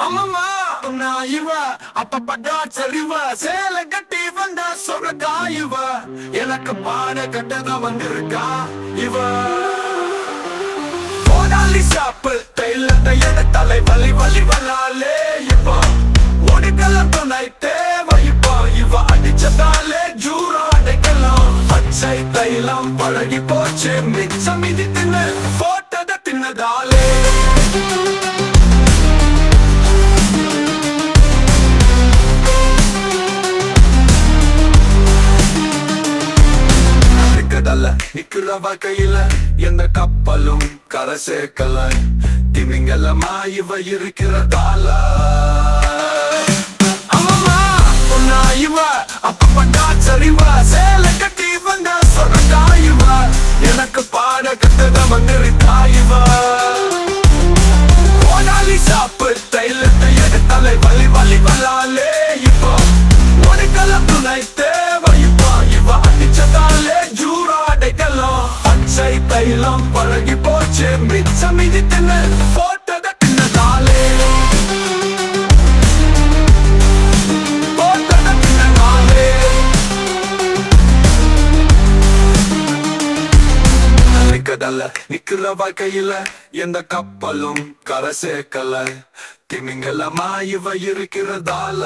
அம்மம்மா நான் இவ அப்பப்படா சரிவ சேல கட்டி வந்தா சொரக்கா இவ எனக்கு பாட கட்டத வந்திருக்கா இவ போடாலி சாப்பு தைலத்தை என தலை வலி வலி வலாலே இப்போ ஒடுக்கலாம் துணை தேவை இப்போ இவ அடிச்சதாலே ஜூரா அடைக்கலாம் பச்சை தைலம் பழகி போச்சு மிச்சம் இது தின்னு போட்டத தின்னதாலே நிக்கிற வாழ்க்கையில எந்த கப்பலும் கரை சேர்க்கல திமிங்கலமா இவ இருக்கிறதால அம்மா பொண்ணா இவ அப்பப்பட்டா சரிவ சேல கட்டி வந்த சொரக்கா இவ எனக்கு பாட கட்டத வந்திருக்கா இவ போடாலி சாப்பு தைலத்தை எடுத்தாலே வலி வலி வலாலே இப்போ ஒரு கலம் துணை தேவை இப்போ இவ அடிச்சதாலே ஜூரா அடைக்கலாம் பச்சை தைலம் பழகி போச்சு மிச்சம் இது தின்னு போட்டத தின்னதாலே போட்டத தின்னதாலே நிக்கதல்ல நிக்கிற வாழ்க்கையில எந்த கப்பலும் கரை சேர்க்கல திமிங்கலமா இவ இருக்கிறதால